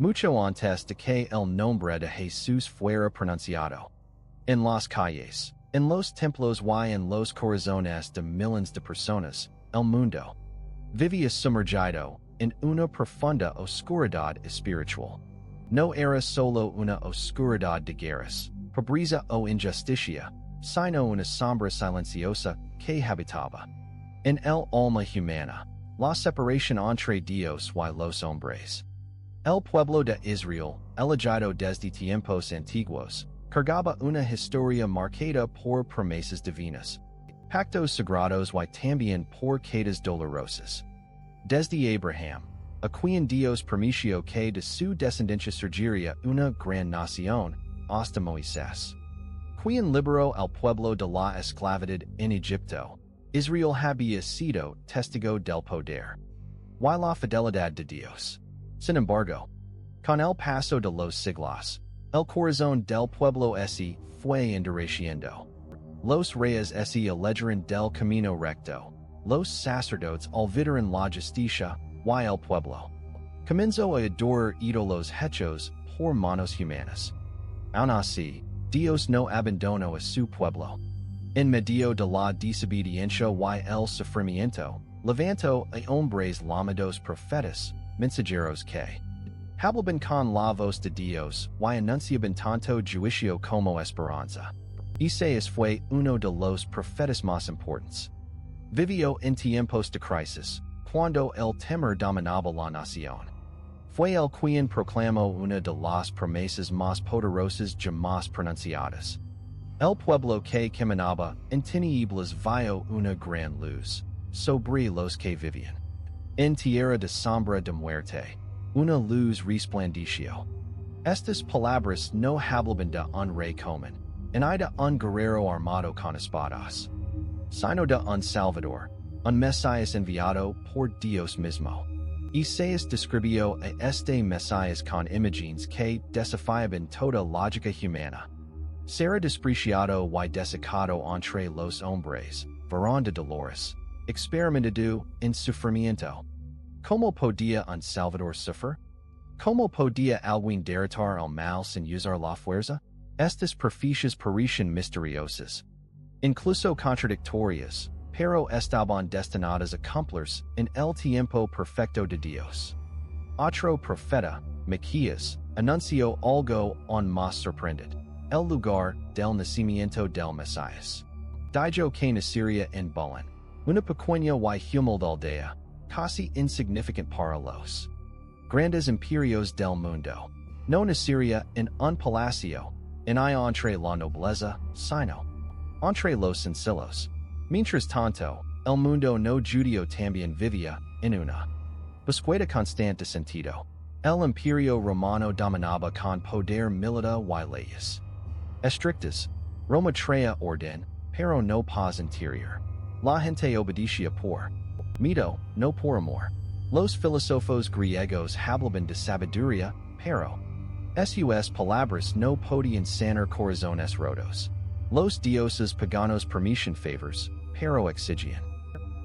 Mucho antes de que el nombre de Jesús fuera pronunciado. En las calles, en los templos y en los corazones de millones de personas, el mundo vivía sumergido en una profunda oscuridad espiritual. No era solo una oscuridad de guerras, pobreza o injusticia, sino una sombra silenciosa que habitaba en el alma humana, la separación entre Dios y los hombres. El pueblo de Israel, elegido desde tiempos antiguos, cargaba una historia marcada por promesas divinas, pactos sagrados y también por caídas dolorosas. Desde Abraham, a quien Dios permitió que de su descendencia surgiría una gran nación, hasta Moisés, quien liberó al pueblo de la esclavitud en Egipto. Israel había sido testigo del poder y la fidelidad de Dios. Sin embargo, con el paso de los siglos, el corazón del pueblo ese fue endureciendo. Los reyes ese elegieron del camino recto, los sacerdotes olvidaron la justicia, y el pueblo comenzó a adorar ídolos hechos por manos humanas. Aun así, Dios no abandonó a su pueblo. En medio de la desobediencia y el sufrimiento, levantó a hombres llamados profetas, mensajeros que hablaban con la voz de Dios y anunciaban tanto juicio como esperanza. Isaías fue uno de los profetas más importantes. Vivió en tiempos de crisis, cuando el temor dominaba la nación. Fue el quien proclamó una de las promesas más poderosas jamás pronunciadas. El pueblo que caminaba en tinieblas vio una gran luz sobre los que vivían en tierra de sombra de muerte. Una luz resplandeció. Estas palabras no hablaban de un rey común, ni de un guerrero armado con espadas, sino de un Salvador, un Mesías enviado por Dios mismo. Isaías describió a este Mesías con imágenes que desafiaban toda lógica humana. Será despreciado y desechado entre los hombres, varón de dolores, experimentado en sufrimiento. ¿Cómo podía un Salvador sufrir? ¿Cómo podía alguien derrotar el mal sin usar la fuerza? Estas profecías parecen misteriosas, incluso contradictorias, pero estaban destinadas a cumplirse en el tiempo perfecto de Dios. Otro profeta, Miqueas, anunció algo aún más sorprendente: el lugar del nacimiento del Mesías. Dijo que nacería en Belén, una pequeña y humilde aldea, casi insignificant para los grandes imperios del mundo. No nacería en un palacio, ni entre la nobleza, sino entre los sencillos. Mientras tanto, el mundo no judío también vivía en una búsqueda constante de sentido. El imperio romano dominaba con poder militar y leyes estrictas. Roma traía orden, pero no paz interior. La gente obedecía por miedo, no por amor. Los filósofos griegos hablaban de sabiduría, pero sus palabras no podían sanar corazones rotos. Los dioses paganos permitían favors, pero exigían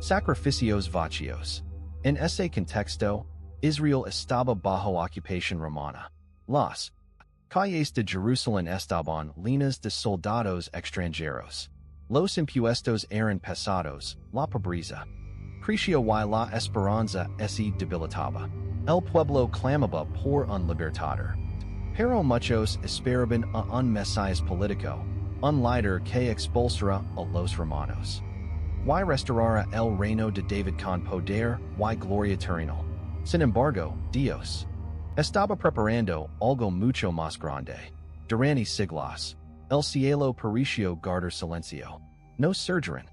sacrificios vacíos. En ese contexto, Israel estaba bajo ocupación romana. Las calles de Jerusalén estaban llenas de soldados extranjeros. Los impuestos eran pesados, la pobreza creció y la esperanza se debilitaba. El pueblo clamaba por un libertador, pero muchos esperaban a un Mesías político, un líder que expulsara a los romanos y restaurara el reino de David con poder y gloria terrenal. Sin embargo, Dios estaba preparando algo mucho más grande. Durante siglos, el cielo pareció guardar silencio. No surgieron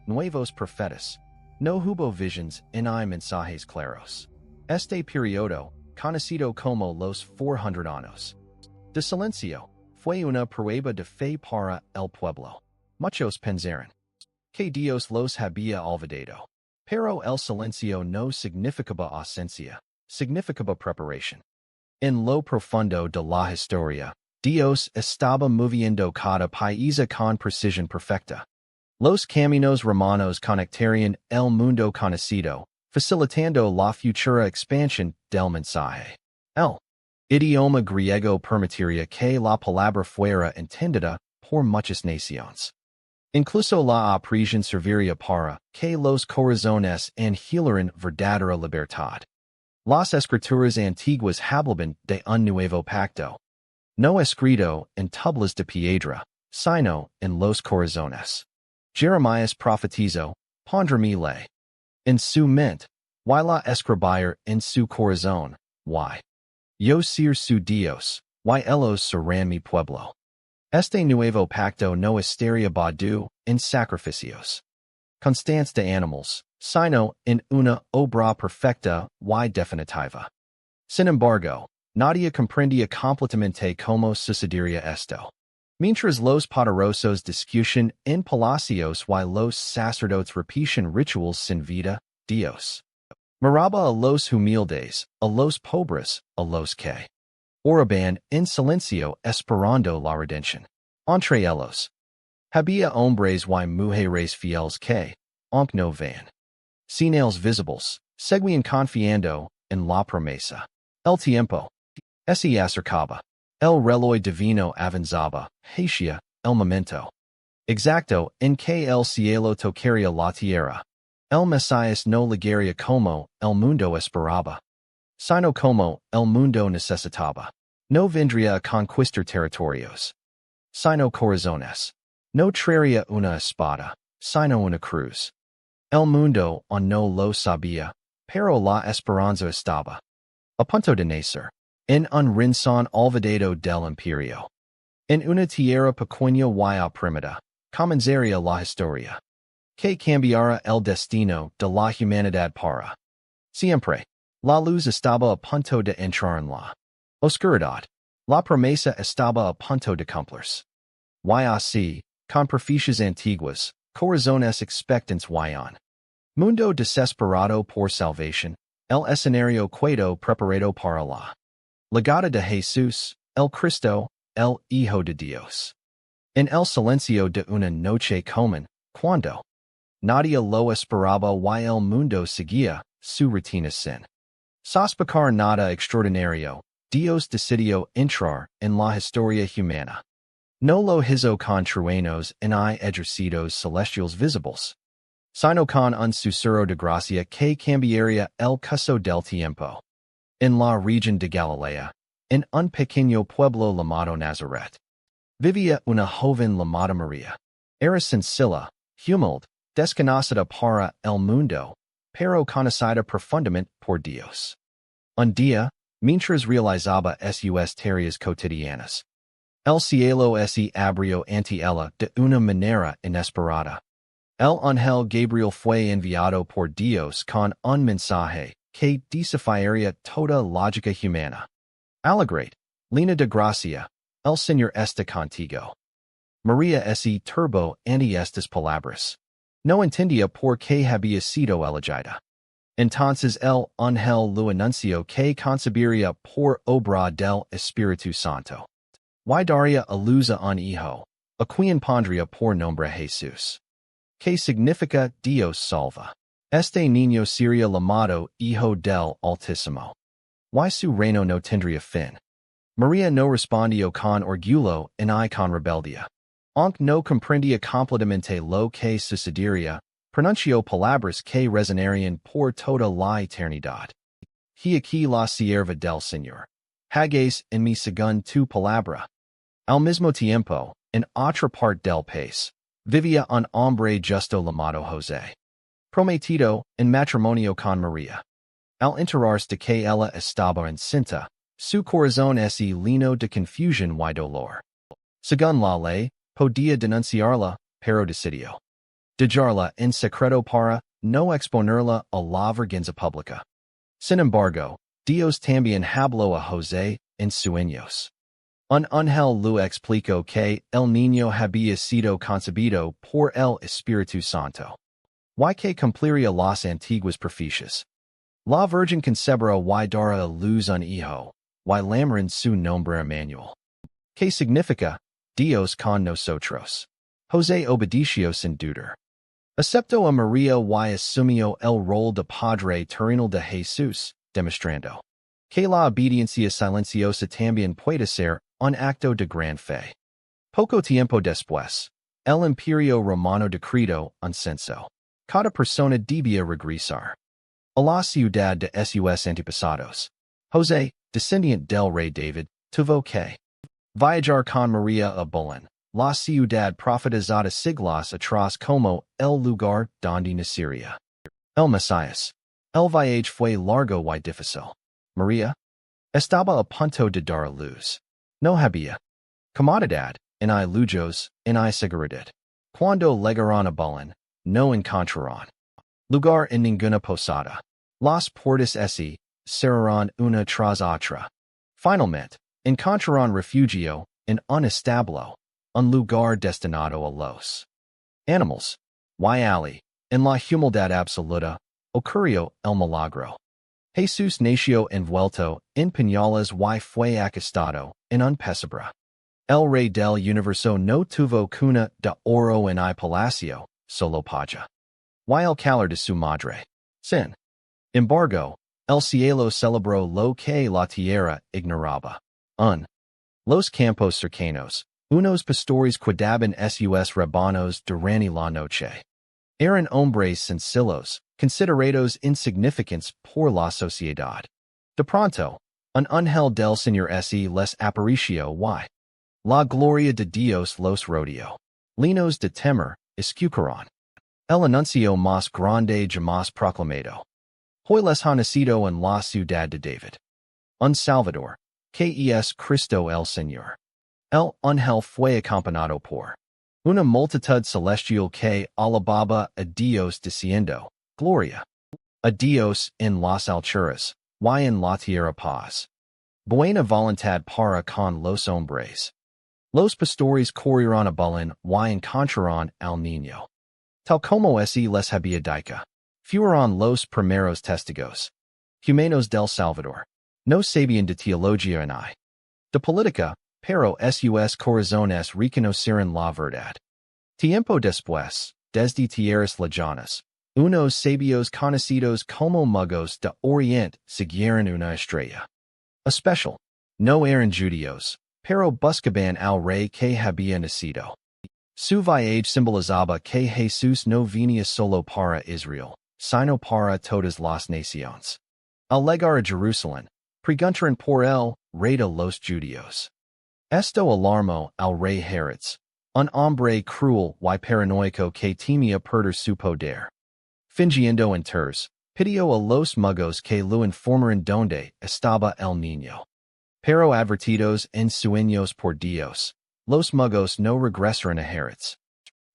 nuevos profetas, no hubo visions ni mensajes claros. Este periodo, conocido como los 400 años de silencio, fue una prueba de fe para el pueblo. Muchos pensaron que Dios los había olvidado, pero el silencio no significaba ausencia, significaba preparación. En lo profundo de la historia, Dios estaba moviendo cada país con precisión perfecta. Los caminos romanos conectarían el mundo conocido, facilitando la futura expansión del mensaje. El Idioma griego permitiria que la palabra fuera entendida por muchas naciones. Incluso la apreciación serviría para que los corazones anhelaran verdadera libertad. Las escrituras antiguas hablaban de un nuevo pacto, no escrito en tablas de piedra, sino en los corazones. Jeremías profetizó, pondré mi ley en su mente, y la escribir en su corazón, y yo ser su Dios, y ellos serán mi pueblo. Este nuevo pacto no estaría basado en sacrificios constantes de animals, sino en una obra perfecta y definitiva. Sin embargo, nadie comprendía completamente cómo sucedería esto. Mientras los poderosos discutían en palacios y los sacerdotes repetían rituals sin vida, Dios miraba a los humildes, a los pobres, a los que oraban en silencio esperando la redención. Entre ellos, había hombres y mujeres fieles que, aunque no vean señales visibles, seguían confiando en la promesa. El tiempo se acercaba. El reloj divino avanzaba, hacia el momento exacto en que el cielo tocaría la tierra. El Mesías no llegaría como el mundo esperaba, sino como el mundo necesitaba. No vendría a conquistar territorios, sino corazones. No traería una espada, sino una cruz. El mundo aún no lo sabía, pero la esperanza estaba a punto de nacer. En un rincón olvidado del imperio. En una tierra pequeña y oprimida, comenzaría la historia que cambiará el destino de la humanidad para siempre. La luz estaba a punto de entrar en la oscuridad. La promesa estaba a punto de cumplirse. Y así, con profecías antiguas, corazones expectantes y un mundo desesperado por salvación, el escenario quedó preparado para la llegada de Jesús, el Cristo, el Hijo de Dios. En el silencio de una noche común, cuando nadie lo esperaba y el mundo seguía su rutina sin sospecar nada extraordinario, Dios decidió entrar en la historia humana. No lo hizo con truenos ni ejércitos celestiales visibles, sino con un susurro de gracia que cambiaría el curso del tiempo. En la región de Galilea, en un pequeño pueblo llamado Nazaret, vivía una joven llamada María. Era sencilla, humilde, desconocida para el mundo, pero conocida profundamente por Dios. Un día, mientras realizaba sus tareas cotidianas, el cielo se abrió ante ella de una manera inesperada. El ángel Gabriel fue enviado por Dios con un mensaje que desafiaría toda lógica humana. Alegrate, llena de gracia, el Señor está contigo. María se turbó ante estas palabras. No entendía por qué había sido elegida. Entonces el ángel lo anunció que concebiría por obra del Espíritu Santo. Y daría a luz a un hijo, a quien pondría por nombre Jesús, que significa Dios salva. Este niño sería llamado Hijo del Altísimo. Y su reino no tendría fin. María no respondió con orgullo ni con rebeldía. Aunque no comprendía completamente lo que sucedería, pronunció palabras que resonarían por toda la eternidad. He aquí la sierva del Señor. Hágase en mí según tu palabra. Al mismo tiempo, en otra parte del país, vivía un hombre justo llamado José, prometido en matrimonio con María. Al enterarse de que ella estaba encinta, su corazón se llenó de confusión y dolor. Según la ley, podía denunciarla, pero decidió dejarla en secreto para no exponerla a la vergüenza pública. Sin embargo, Dios también habló a José en sueños. Un ángel le explicó que el niño había sido concebido por el Espíritu Santo, y que cumpliría las antiguas profecías. La Virgen concebirá y dará a luz un hijo, y llamarán su nombre Emmanuel, que significa Dios con nosotros. José obedeció sin dudar. Aceptó a María y asumió el rol de padre terrenal de Jesús, demostrando que la obediencia silenciosa también puede ser un acto de gran fe. Poco tiempo después, el Imperio Romano decretó un censo. Cada persona debía regresar a la ciudad de sus antepasados. José, descendiente del rey David, tuvo que viajar con María a Belén, la ciudad profetizada siglos atrás como el lugar donde nacería el Mesías. El viaje fue largo y difícil. María estaba a punto de dar a luz. No había comodidad en lujos, en seguridad. Cuando llegaron a Belén, no encontraron lugar en ninguna posada. Las puertas se cerraron una tras otra. Finalmente, encontraron refugio en un establo, un lugar destinado a los animals. Y allí, en la humildad absoluta, ocurrió el milagro. Jesús nació envuelto en pañales y fue acostado en un pesebre. El rey del universo no tuvo cuna de oro en el palacio, solo paja y el calor de su madre. Sin embargo, el cielo celebró lo que la tierra ignoraba. Los campos cercanos, unos pastores cuidaban sus rebaños durante la noche. Eran hombres sencillos, considerados insignificantes por la sociedad. De pronto, un ángel del Señor les apareció y la gloria de Dios los rodeó. Llenos de temor, escucharon el anuncio más grande jamás proclamado. Hoy les ha nacido en la ciudad de David un Salvador, que es Cristo el Señor. El ángel fue acompañado por una multitud celestial que alababa a Dios diciendo, Gloria a Dios en las alturas, y en la tierra paz. Buena voluntad para con los hombres. Los pastores corrieron a Belén y encontraron al niño. Tal como les había dicho, fueron los primeros testigos humanos del Salvador. No sabían de teología ni de política, pero sus corazones reconocieron la verdad. Tiempo después, desde tierras lejanas, unos sabios conocidos como magos de Oriente siguieron una estrella especial. No eran judíos, pero buscaban al rey que había nacido. Su viaje simbolizaba que Jesús no venía solo para Israel, sino para todas las naciones. Al llegar a Jerusalén, preguntaron por el rey de los judíos. Esto alarmó al rey Herodes, un hombre cruel y paranoico que temía perder su poder. Fingiendo enters, pidió a los magos que lo informaran donde estaba el niño. Pero advertidos en sueños por Dios, los magos no regresaron a Herodes.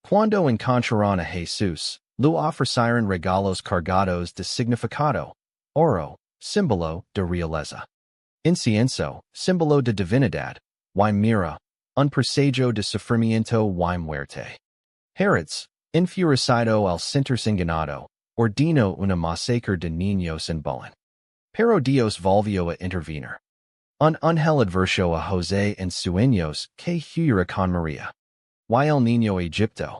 Cuando encontraron a Jesús, lo ofrecieron regalos cargados de significado: oro, símbolo de realeza; incienso, símbolo de divinidad; y mirra, un presagio de sufrimiento y muerte. Herodes, enfurecido al sentirse engañado, ordenó una masacre de niños en Belén. Pero Dios volvió a intervenir. Un ángel advirtió a José en sueños que huyera con María y el niño a Egipto.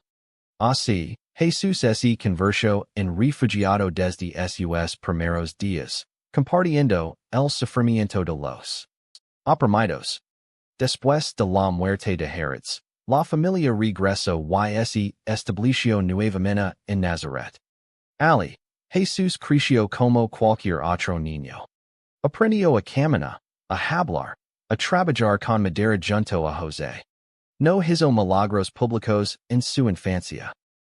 Así, Jesús se convirtió en refugiado desde sus primeros días, compartiendo el sufrimiento de los oprimidos. Después de la muerte de Herodes, la familia regresó y se estableció nuevamente en Nazaret. Allí, Jesús creció como cualquier otro niño. Aprendió a caminar, a hablar, a trabajar con madera junto a José. No hizo milagros públicos en su infancia.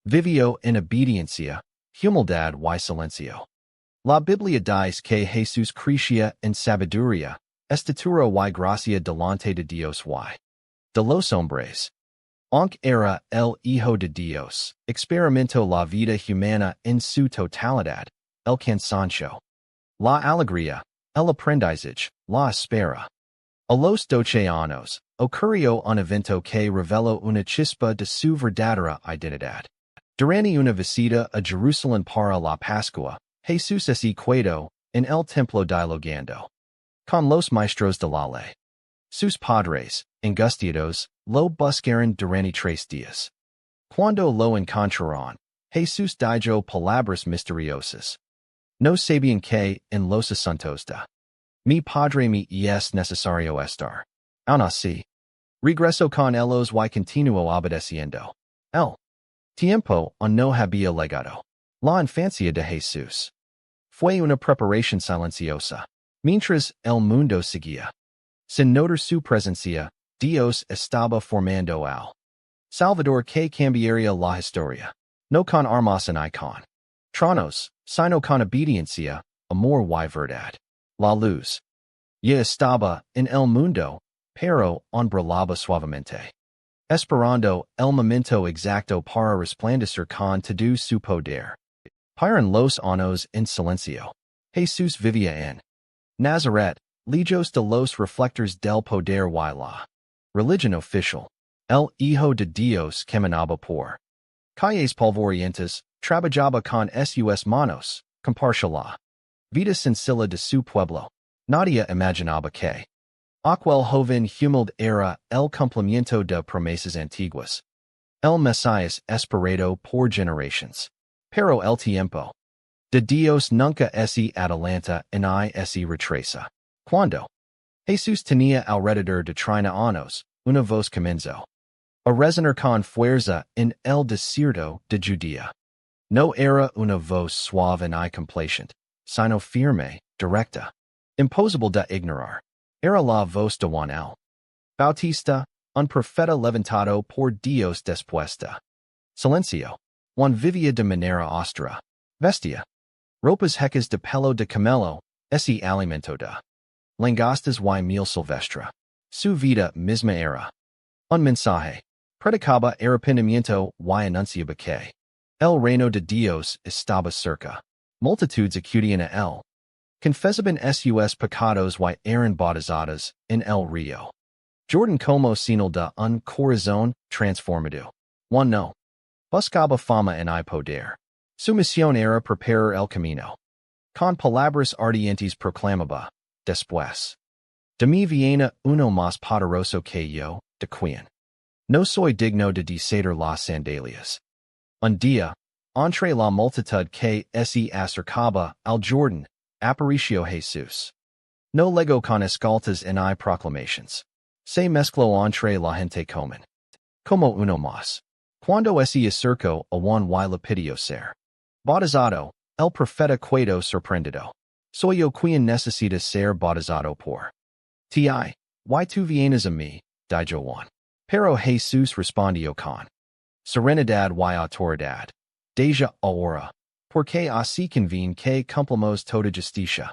Vivió en obediencia, humildad y silencio. La Biblia dice que Jesús crecía en sabiduría, estatura y gracia delante de Dios y de los hombres. Aunque era el Hijo de Dios, experimentó la vida humana en su totalidad, el cansancio, la alegría, el aprendizaje, la espera. A los 12 años, ocurrió un evento que reveló una chispa de su verdadera identidad. Durante una visita a Jerusalén para la Pascua, Jesús se quedó en el templo dialogando con los maestros de la ley. Sus padres, angustiados, lo buscaron durante 3 días. Cuando lo encontraron, Jesús dijo palabras misteriosas. No sabían que en los asuntos de Mi padre mi es necesario estar. Aun así, regreso con ellos y continuo obedeciendo. El tiempo no había llegado. La infancia de Jesús fue una preparación silenciosa. Mientras el mundo seguía, sin notar su presencia, Dios estaba formando al Salvador que cambiaría la historia. No con armas y con tronos, sino con obediencia, amor y verdad. La luz ya estaba en el mundo, pero brillaba suavemente, esperando el momento exacto para resplandecer con todo su poder. Paran los años en silencio. Jesús vivía en Nazaret, lejos de los reflectores del poder y la religión oficial. El Hijo de Dios caminaba por calles polvorientas, trabajaba con sus manos, compartía la vida sencilla de su pueblo. Nadie imaginaba que aquel joven humilde era el cumplimiento de promesas antiguas, el Mesías esperado por generaciones. Pero el tiempo de Dios nunca se adelanta ni se retrasa. Cuando Jesús tenía alrededor de 30 años, una voz comenzó a resonar con fuerza en el desierto de Judea. No era una voz suave y complacente, sino firme, directa, imposible de ignorar. Era la voz de Juan el Bautista, un profeta levantado por Dios después de silencio. Juan vivía de manera austera, vestía ropas secas de pelo de camelo, se alimento de langostas y miel silvestre. Su vida misma era un mensaje. Predicaba arrepentimiento y anunciaba que el reino de Dios estaba cerca. Multitudes acudían a él. Confesaban sus pecados y eran bautizadas en el río Jordan como señal de un corazón transformado. Juan no buscaba fama y poder. Su misión era preparar el camino. Con palabras ardientes proclamaba, después de mí viene uno más poderoso que yo, de quien no soy digno de desatar las sandalias. Un día, entre la multitud que se acercaba al Jordan, apareció Jesús. No llegó con escoltas y proclamations. Se mezcló entre la gente como uno más. Cuando se acercó a Juan y le pidió ser bautizado, el profeta quedó sorprendido. Soy yo quien necesita ser bautizado por ti, y tú vienes a mí, dijo Juan. Pero Jesús respondió con serenidad y autoridad. Deja ahora, porque así conviene que cumplamos toda justicia.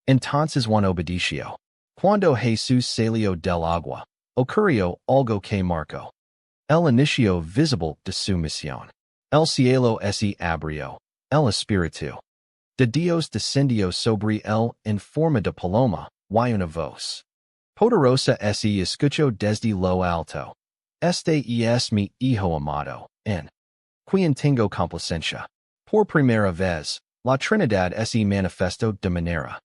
Entonces Juan obedeció. Cuando Jesús salió del agua, ocurrió algo que marcó el inicio visible de su misión. El cielo se abrió, el Espíritu de Dios descendió sobre él en forma de paloma, y una voz poderosa se escuchó desde lo alto. Este es mi Hijo amado, en quien tengo complacencia. Por primera vez, la Trinidad se manifestó de manera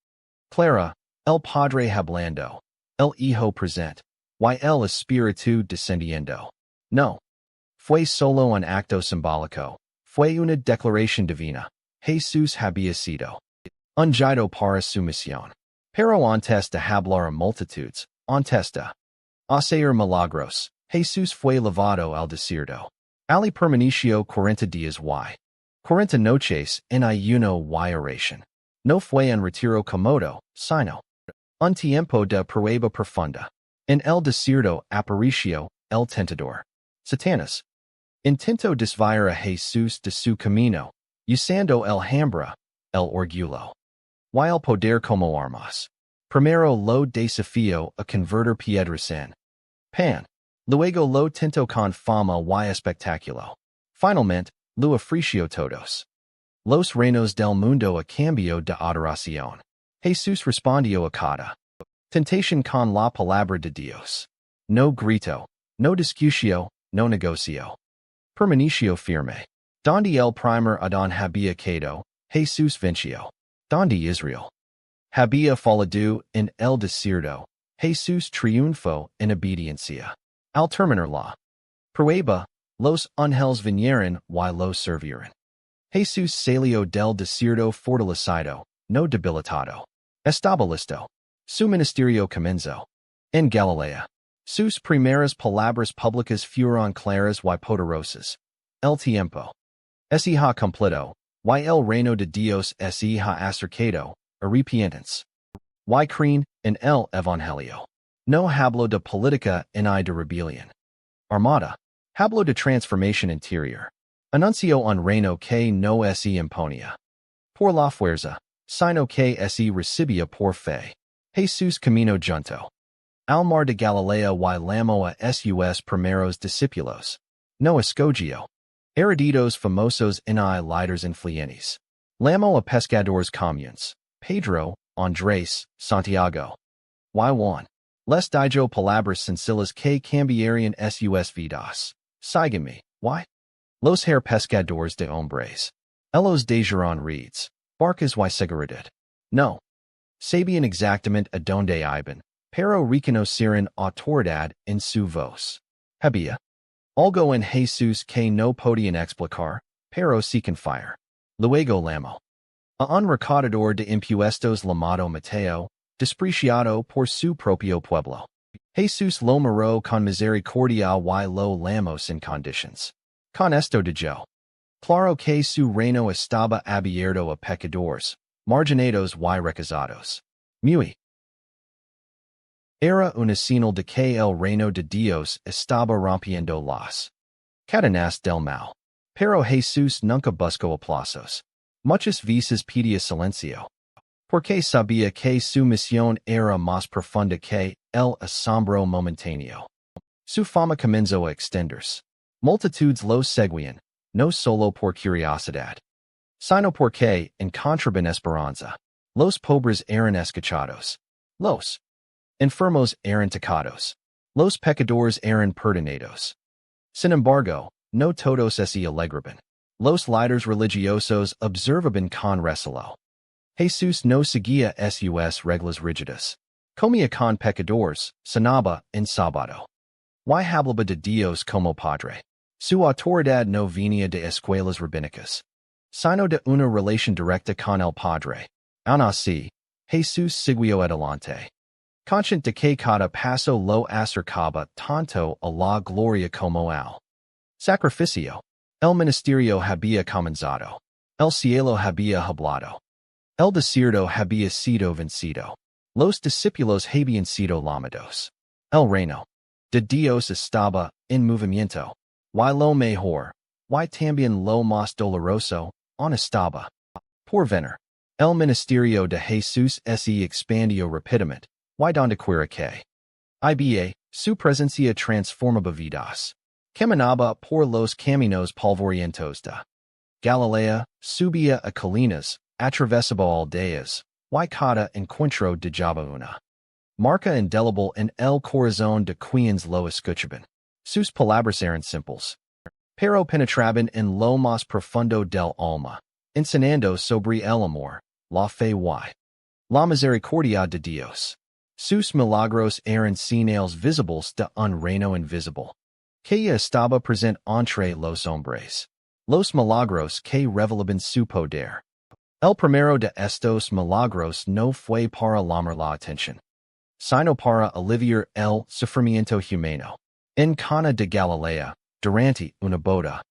clara, el Padre hablando, el Hijo presente, y el Espíritu descendiendo. No fue solo un acto simbólico, fue una declaración divina. Jesús había sido ungido para su misión. Pero antes de hablar a multitudes, antes de hacer milagros, Jesús fue llevado al desierto. Ali permaneció 40 días y 40 noches en ayuno y oración. No fue un retiro cómodo, sino un tiempo de prueba profunda. En el desierto apareció el tentador, Satanás. Intentó desviar a Jesús de su camino, usando el hambre, el orgullo, y el poder como armas. Primero lo desafió a convertir piedras en pan. Luego lo tentó con fama y espectáculo. Finalmente, lo ofreció todos los reinos del mundo a cambio de adoración. Jesús respondió a cada tentación con la palabra de Dios. No grito, no discusio, no negocio. Permaneció firme. Donde el primer Adán había quedado, Jesús venció. Donde Israel había fallado en el desierto, Jesús triunfó en obediencia. Al terminar la prueba, los ángeles vinieron y los sirvieron. Jesús salió del desierto fortalecido, no debilitado. Estaba listo. Su Ministerio comienzo. En Galilea. Sus primeras palabras públicas fueron claras y poderosas. El tiempo es ha cumplido, y el reino de Dios es ha acercado, arrepiéntanse. Y creen en el Evangelio. No hablo de política ni de rebelión armada. Hablo de transformación interior. Anuncio un reino que no es imponía por la fuerza, sino que es recibía por fe. Jesús camino junto al mar de Galilea y llamó a sus primeros discípulos. No escogió eruditos famosos ni líderes influyentes. Llamó a pescadores comunes, Pedro, Andrés, Santiago. Y Juan. Les dijo palabras sencillas que cambiarían sus vidas. Sígueme. Y los pescadores de hombres. Ellos dejaron reeds, barcas y seguridad. No sabían exactamente a donde iban, pero reconocieron autoridad en su voz. Había algo en Jesús que no podían explicar, pero sí confiar. Luego llamó a un recaudador de impuestos llamado Mateo, despreciado por su propio pueblo. Jesús lo miró con misericordia y lo llamó sin conditions. Con esto dijo claro que su reino estaba abierto a pecadores, marginados y rechazados. Muy era una señal de que el reino de Dios estaba rompiendo las cadenas del mal. Pero Jesús nunca buscó aplausos. Muchas veces pedía silencio. Porque sabía que su misión era más profunda que el asombro momentáneo. Su fama comenzó a extenderse. Multitudes lo seguían, no solo por curiosidad, sino porque encontraban esperanza. Los pobres eran escuchados. Los enfermos eran tocados. Los pecadores eran perdonados. Sin embargo, no todos se alegraban. Los líderes religiosos observaban con recelo. Jesús no seguía sus reglas rígidas. Comía con pecadores, cenaba en sábado. Y hablaba de Dios como Padre. Su autoridad no venía de escuelas rabínicas, sino de una relación directa con el Padre. Aun así, Jesús siguió adelante. Consciente de que cada paso lo acercaba tanto a la gloria como al sacrificio. El ministerio había comenzado. El cielo había hablado. El desierto había sido vencido. Los discípulos habían sido llamados. El reino de Dios estaba en movimiento. Y lo mejor, y también lo más doloroso, aún estaba por venir. El ministerio de Jesús se expandió rápidamente, y donde quiera que iba, su presencia transformaba vidas. Caminaba por los caminos polvorientos de Galilea, subía a colinas, atravesaba aldeas, y cada encuentro dejaba una marca indeleble en el corazón de quienes lo escuchaban. Sus palabras eran simples, pero penetraban en lo más profundo del alma, enseñando sobre el amor, la fe y la misericordia de Dios. Sus milagros eran señales visibles de un reino invisible, que ya estaba presente entre los hombres. Los milagros que revelaban su poder. El primero de estos milagros no fue para llamar la atención, sino para aliviar el sufrimiento humano. En Cana de Galilea, durante una boda,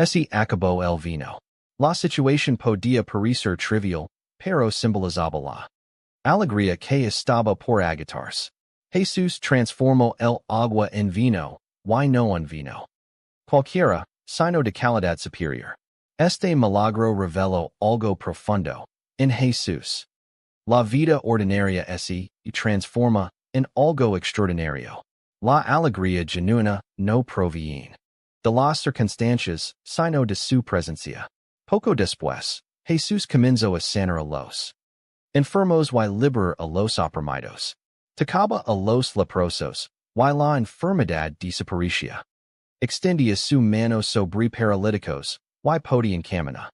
se acabó el vino. La situación podía parecer trivial, pero simbolizaba la alegría que estaba por agitarse. Jesús transformó el agua en vino, y no en vino cualquiera, sino de calidad superior. Este milagro reveló algo profundo en Jesús. La vida ordinaria se transforma en algo extraordinario. La alegría genuina no proviene de las circunstancias, sino de su presencia. Poco después, Jesús comenzó a sanar a los enfermos y liberar a los oprimidos. Tocaba a los leprosos, y la enfermedad desaparecía. Extendía su mano sobre paralíticos, y podían caminar.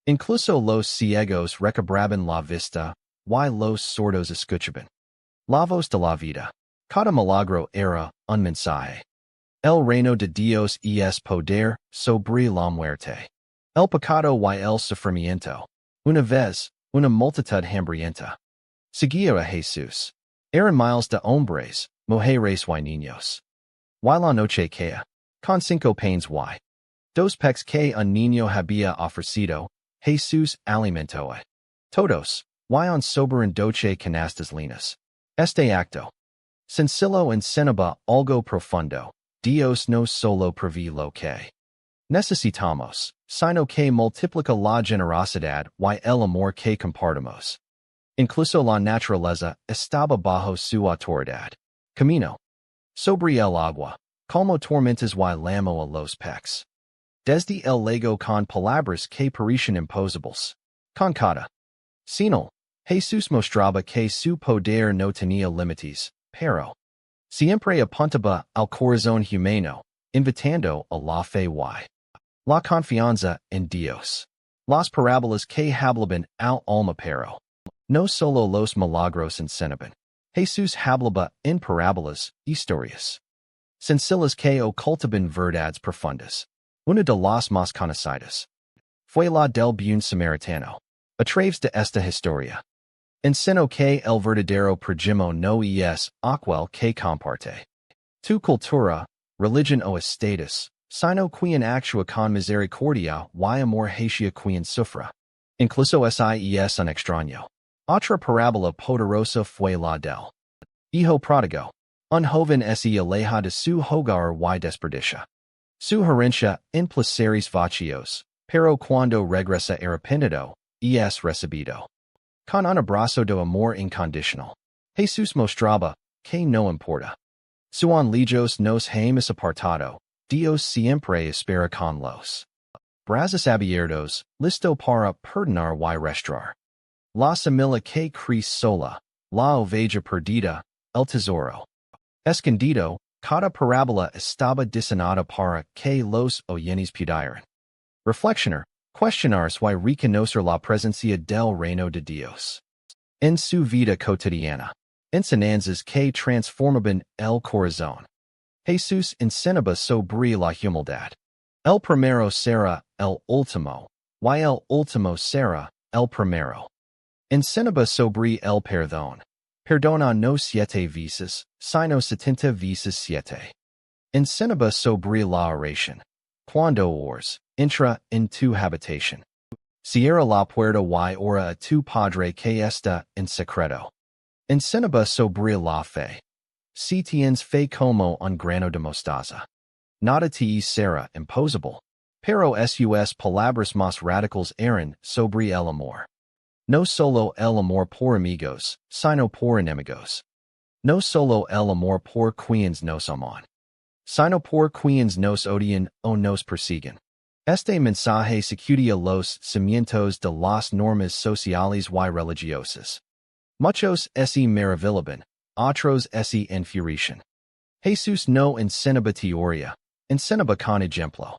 Incluso los ciegos recobraban la vista, y los sordos escuchaban. La voz de la vida. Cada milagro era un mensaje. El reino de Dios es poder sobre la muerte. El pecado y el sufrimiento. Una vez, una multitud hambrienta seguía a Jesús. Eran miles de hombres, mujeres y niños. Y la noche caía. Con cinco panes y dos pecs que un niño había ofrecido, Jesús alimentó a todos, y on sobran doce canastas linas. Este acto sencillo enseñaba algo profundo. Dios no solo provee lo que necesitamos, sino que multiplica la generosidad y el amor que compartimos. Incluso la naturaleza estaba bajo su autoridad. Camino sobre el agua, calmo tormentas y lamo a los pecs. Desde el lago con palabras que parecen imposibles. Con cada señal, Jesús mostraba que su poder no tenía límites, pero siempre apuntaba al corazón humano, invitando a la fe y la confianza en Dios. Las parábolas que hablaban al alma pero no solo los milagros enseñaban. Jesús hablaba en parábolas, historias sencillas que ocultaban verdades profundas. Una de las más conocidas fue la del buen samaritano. A través de esta historia enseñó que el verdadero prójimo no es aquel que comparte tu cultura, religión o estatus, sino quien actúa con misericordia y amor hacia quien sufre. Incluso es un extraño. Otra parábola poderosa fue la del hijo pródigo. Un joven se aleja de su hogar y desperdicia su herencia en placeres vacíos, pero cuando regresa arrepentido, es recibido con un abrazo de amor incondicional. Jesús mostraba que no importa su lejos nos hemos apartado, Dios siempre espera con los brazos abiertos, listo para perdonar y restaurar. La semilla que crece sola, la oveja perdida, el tesoro escondido. Cada parábola estaba diseñada para que los oyentes pudieran reflexionar, cuestionarse y reconocer la presencia del reino de Dios en su vida cotidiana. Enseñanzas que transformaban el corazón. Jesús enseñaba sobre la humildad. El primero será el último, y el último será el primero. Enseñaba sobre el perdón. Perdona no 7 veces, sino 70 veces 7. Enseñaba sobre la oración. Cuando ores, entra en tu habitación. Cierra la puerta y ora a tu Padre que está en secreto. Enseñaba sobre la fe. Si tienes fe como un grano de mostaza, nada te será imposible. Pero sus palabras más radicales eran sobre el amor. No solo el amor por amigos, sino por enemigos. No solo el amor por quienes nos aman, sino por quienes nos odian o nos persiguen. Este mensaje sacudía los cimientos de las normas sociales y religiosas. Muchos se maravillaban, otros se enfurecían. Jesús no enseñaba teoría, enseñaba con ejemplo.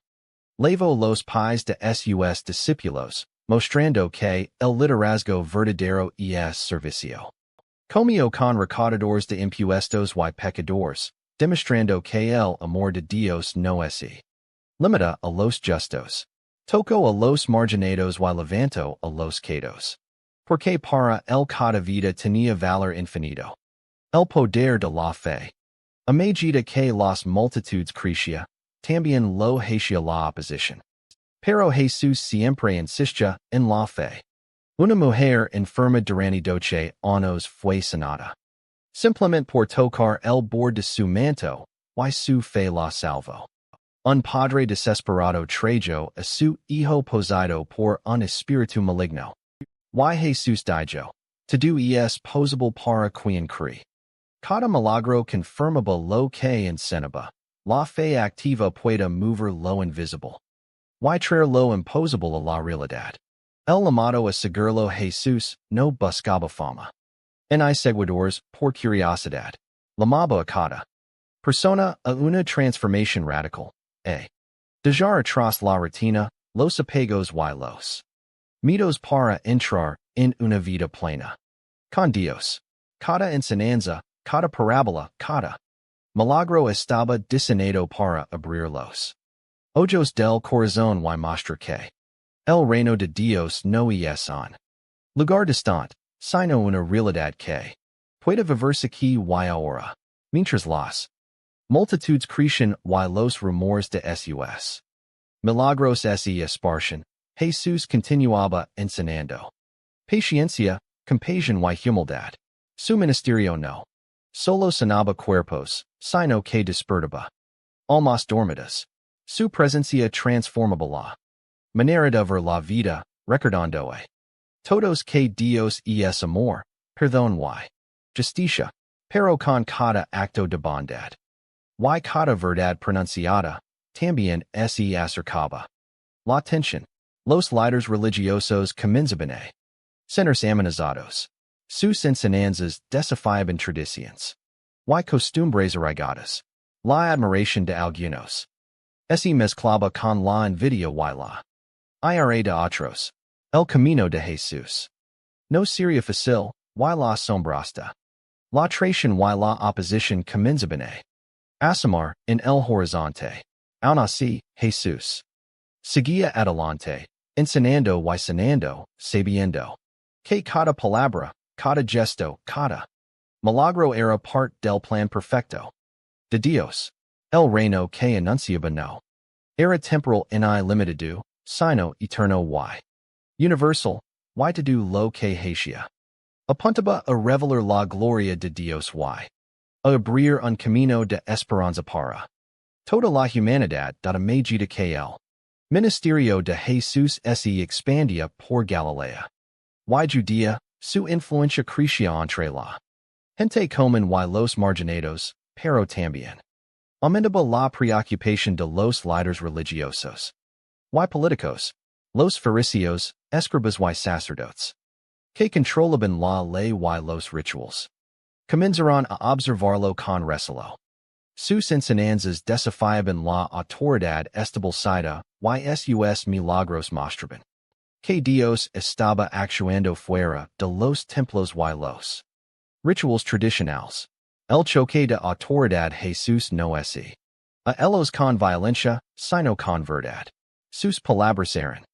Lavó los pies de sus discípulos, mostrando que el liderazgo verdadero es servicio. Comió con recaudadores de impuestos y pecadores, demostrando que el amor de Dios no se limita a los justos. Tocó a los marginados y levantó a los caídos. Porque para el cada vida tenía valor infinito. El poder de la fe. A medida que las multitudes crecía, también lo hacía la oposición. Pero Jesús siempre insistía en la fe. Una mujer enferma durante 12 años fue sanada. Simplemente por tocar el borde de su manto, y su fe la salvó. Un padre desesperado trayó a su hijo poseído por un espíritu maligno. Y Jesús dijo, todo es posible para quien cree. Cada milagro confirmaba lo que enseñaba. La fe activa puede mover lo invisible. Y traer lo imposible a la realidad. El llamado a seguirlo Jesús no buscaba fama. En seguidores por curiosidad. Llamaba a cada persona a una transformación radical. Dejar atrás la rutina, los apegos y los mitos para entrar en una vida plena. Con Dios. Cada enseñanza, cada parábola, cada milagro estaba diseñado para abrir los ojos del corazón y mostrar que el reino de Dios no es un lugar distante, sino una realidad que Puede viverse aquí y ahora. Mientras las multitudes crecen y los rumores de sus milagros y esparcen, Jesús continuaba enseñando. Paciencia, compasión y humildad. Su ministerio no solo sanaba cuerpos, sino que despertaba almas dormidas. Su presencia transformaba la manera de ver la vida, recordando todos que Dios es amor, perdón y justicia, pero con cada acto de bondad. Y cada verdad pronunciada, también se acercaba. La atención. Los líderes religiosos comenzaban a sentirse amenazados. Sus enseñanzas desafiaban tradiciones y costumbres arraigadas. La admiración de algunos se mezclaba con la envidia y la ira de otros. El camino de Jesús no sería fácil, y la asombrasta. La traición y la oposición comenzaban a asomar en el horizonte. Aun así, Jesús seguía adelante, enseñando y sanando, sabiendo que cada palabra, cada gesto, cada milagro era parte del plan perfecto de Dios. El reino que anunciaba no era temporal ni limitado, sino eterno y universal, y todo lo que hacía apuntaba a revelar la gloria de Dios y a abrir un camino de esperanza para toda la humanidad dada medida que el Ministerio de Jesús se expandía por Galilea y Judea. Su influencia crecía entre la gente común y los marginados, pero también aumentaba la preocupación de los líderes religiosos y políticos, los fariseos, escribas y sacerdotes, que controlaban la ley y los rituals. Comenzaron a observarlo con recelo. Sus enseñanzas desafiaban la autoridad establecida y sus milagros mostraban que Dios estaba actuando fuera de los templos y los rituals tradicionales. El choque de autoridad Jesús no es a ellos con violencia, sino con verdad. Sus palabras eran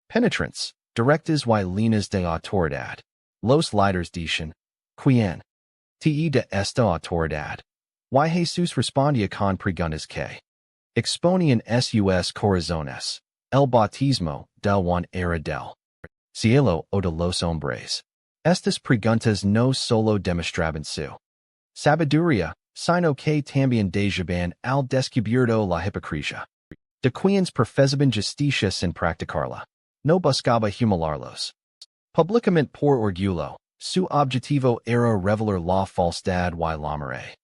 penetrantes, directas y líneas de autoridad. Los líderes dicen, ¿quién te de esta autoridad? Y Jesús respondía con preguntas que exponían sus corazones. El bautismo del Juan era del cielo o de los hombres. Estas preguntas no solo demostraban su sabiduría, sino que también dejaban al descubierto la hipocresía de quienes profesaban justicia sin practicarla. No buscaba humillarlos públicamente por orgullo. Su objetivo era revelar la falsedad y la mare.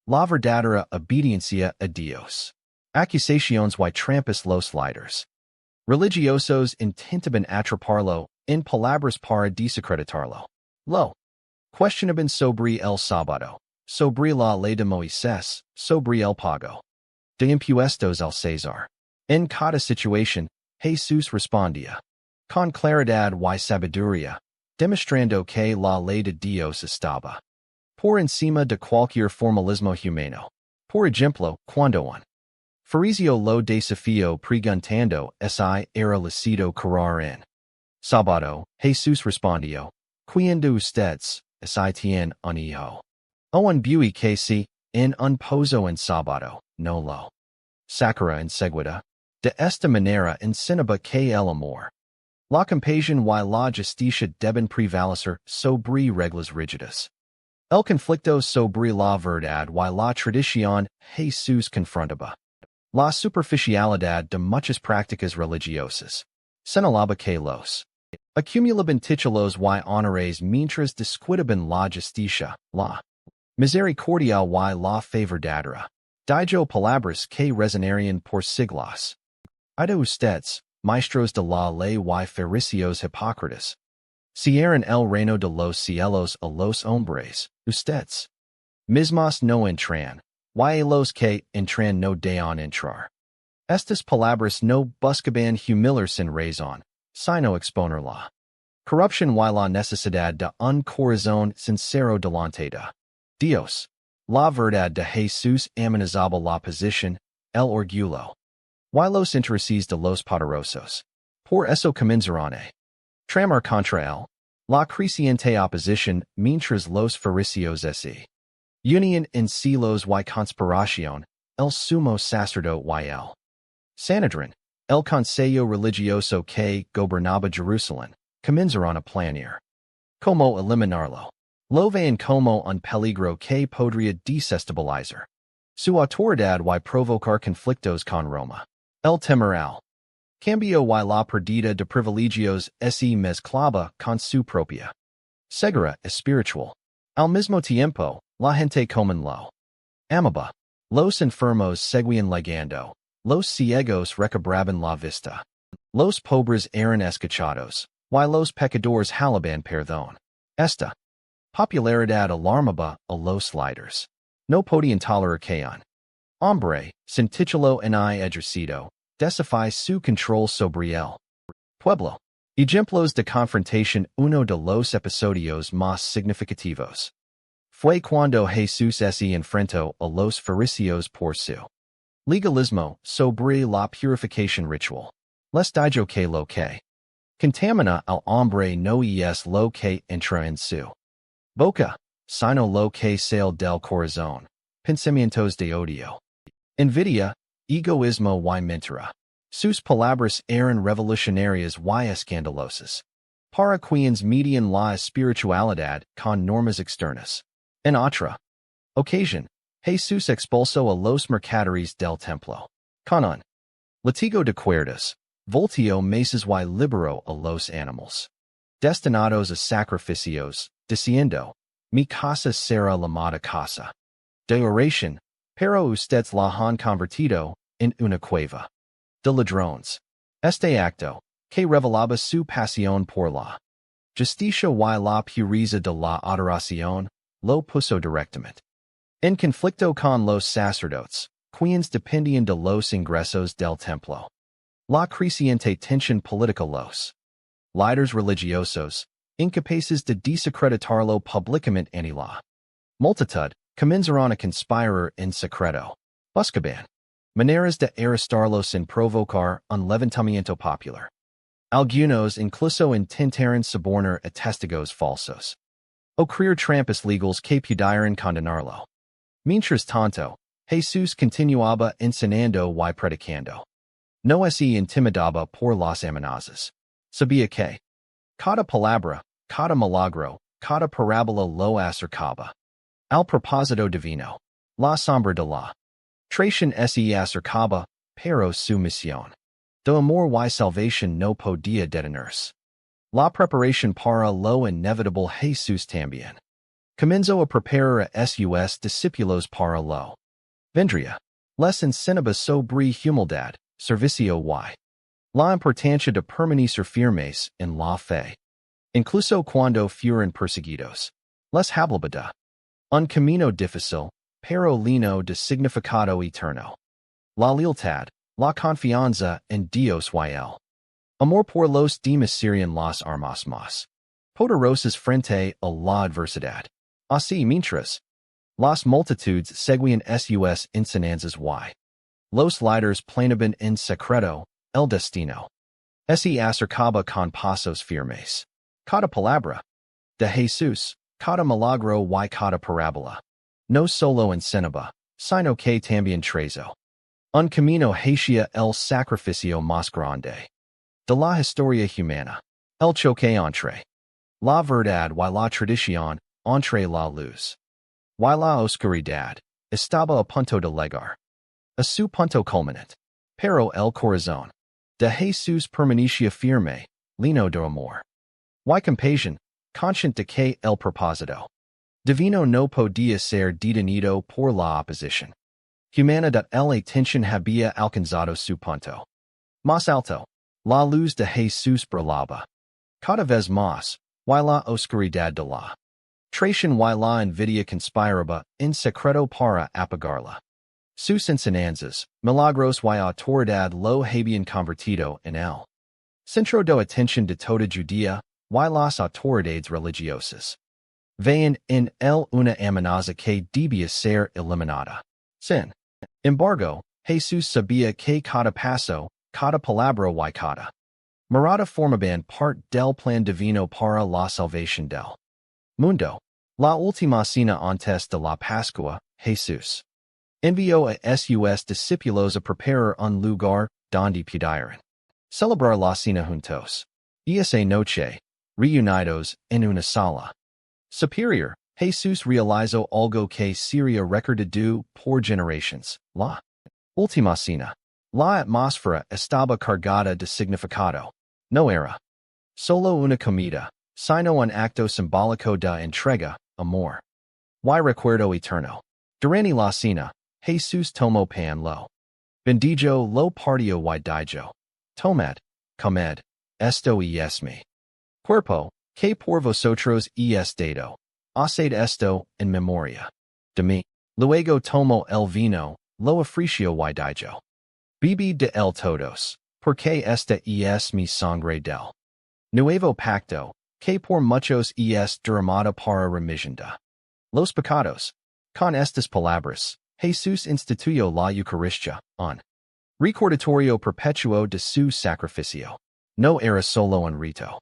La verdadera obediencia a Dios. Acusaciones y trampas los líderes religiosos intentaban atraparlo en palabras para desacreditarlo. Lo cuestionaban sobre el sábado, sobre la ley de Moisés, sobre el pago de impuestos al César. En cada situación, Jesús respondía con claridad y sabiduría, demostrando que la ley de Dios estaba por encima de cualquier formalismo humano. Por ejemplo, cuando un fariseo lo desafió preguntando si era lícito curar en sábado, Jesús respondió, ¿quién de ustedes si tiene un hijo o un buey que si en un pozo en sábado no lo sacara en seguida? De esta manera enseñaba que el amor, la compasión y la justicia deben prevalecer sobre reglas rígidas. El conflicto sobre la verdad y la tradición. Jesús confrontaba la superficialidad de muchas prácticas religiosas. Señalaba que los acumulaban títulos y honores mientras descuidaban la justicia, la misericordia y la fe verdadera. Dijo palabras que resonarían por siglos. ¿Hay de ustedes, maestros de la ley y fariseos hipócritas, cierran el reino de los cielos a los hombres? Ustedes mismos no entran, y los que entran no dejan entrar. Estas palabras no buscaban humillar sin razón, sino exponer la corrupción y la necesidad de un corazón sincero delante de Dios. La verdad de Jesús amenazaba la posición, el orgullo y los intereses de los poderosos. Por eso comenzaron a tramar contra él. La creciente oposición mientras los fariseos se unían en celos y conspiración, el sumo sacerdote y el Sanhedrin, el consejo religioso que gobernaba Jerusalén, comenzaron a planear como eliminarlo. Lo veían como un peligro que podría desestabilizar su autoridad y provocar conflictos con Roma. El temporal cambio y la pérdida de privilegios se mezclaba con su propia ceguera espiritual. Al mismo tiempo, la gente común lo amaba. Los enfermos seguían legando. Los ciegos recobraban la vista. Los pobres eran escuchados, y los pecadores halaban perdón. Esta popularidad alarmaba a los líderes. No podían tolerar que un hombre, sin título ni ejercido, desafía su control sobre el pueblo. Ejemplos de confrontación. Uno de los episodios más significativos fue cuando Jesús se enfrentó a los fariseos por su legalismo sobre la purificación ritual. Les dijo que lo que contamina al hombre no es lo que entra en su boca, sino lo que sale del corazón. Pensamientos de odio, envidia, egoísmo y mentira. Sus palabras eran revolucionarias y escandalosas, para quienes medían la espiritualidad con normas externas. En otra ocasión, Jesús expulsó a los mercaderes del templo. Con un latigo de cuerdas, volteó mesas y liberó a los animales destinados a sacrificios, diciendo, mi casa será llamada casa de oración, pero ustedes la han convertido en una cueva de ladrones. Este acto, que revelaba su pasión por la justicia y la pureza de la adoración, lo puso directamente en conflicto con los sacerdotes, quienes dependían de los ingresos del templo. La creciente tensión política. Los líderes religiosos, incapaces de desacreditarlo públicamente ante la multitud, comenzaron a conspirar en secreto. Buscaban maneras de arrestarlo sin provocar un levantamiento popular. Algunos incluso intentaron sobornar a testigos falsos o crear trampas legales que pudieran condenarlo. Mientras tanto, Jesús continuaba enseñando y predicando. No se intimidaba por las amenazas. Sabía que cada palabra, cada milagro, cada parábola lo acercaba al propósito divino. La sombra de la traición se acercaba, pero su misión de amor y salvación no podía detenerse. La preparación para lo inevitable. Jesús también comenzó a preparar a sus discípulos para lo vendría. Les enseñaba sobre humildad, servicio y la importancia de permanecer firmes en la fe. Incluso cuando fueron perseguidos, les hablaba de un camino difícil, pero lleno de significado eterno. La lealtad, la confianza en Dios y el amor por los demás serían las armas más poderosas frente a la adversidad. Así mientras las multitudes seguían sus enseñanzas y los líderes planeaban en secreto el destino. Se acercaba con pasos firmes. Cada palabra de Jesús, cada milagro y cada parábola, no solo enseñaba, sino que también trazo un camino hacia el sacrificio más grande de la historia humana. El choque entre la verdad y la tradición, entre la luz y la oscuridad, estaba a punto de llegar a su punto culminante. Pero el corazón de Jesús permanecía firme, lleno de amor y compasión, consciente de que el propósito divino no podía ser detenido por la oposición humana. La tensión había alcanzado su punto más alto. La luz de Jesús brillaba cada vez más, y la oscuridad de la traición y la envidia conspiraba en secreto para apagarla. Sus enseñanzas, milagros y autoridad lo habían convertido en el centro de atención de toda Judea, y las autoridades religiosas veían en él una amenaza que debía ser eliminada. Sin embargo, Jesús sabía que cada paso, cada palabra y cada Morada formaban parte del plan divino para la salvación del mundo. La última cena antes de la Pascua, Jesús envió a sus discípulos a preparar un lugar donde pudieran celebrar la cena juntos. Esa noche, reunidos en una sala superior, Jesús realizó algo que sería recordado por generaciones. La última cena. La atmósfera estaba cargada de significado. No era solo una comida, sino un acto simbólico de entrega, amor y recuerdo eterno. Durante la cena, Jesús tomó pan lo bendijo lo partió y dijo, tomad, comed, esto es mi cuerpo, que por vosotros es dado. Haced esto en memoria de mí. Luego tomó el vino, lo ofreció y dijo, bebid de él todos, porque esta es mi sangre del nuevo pacto, que por muchos es derramada para remisión de los pecados. Con estas palabras, Jesús instituyó la Eucaristía, un recordatorio perpetuo de su sacrificio. No era solo un rito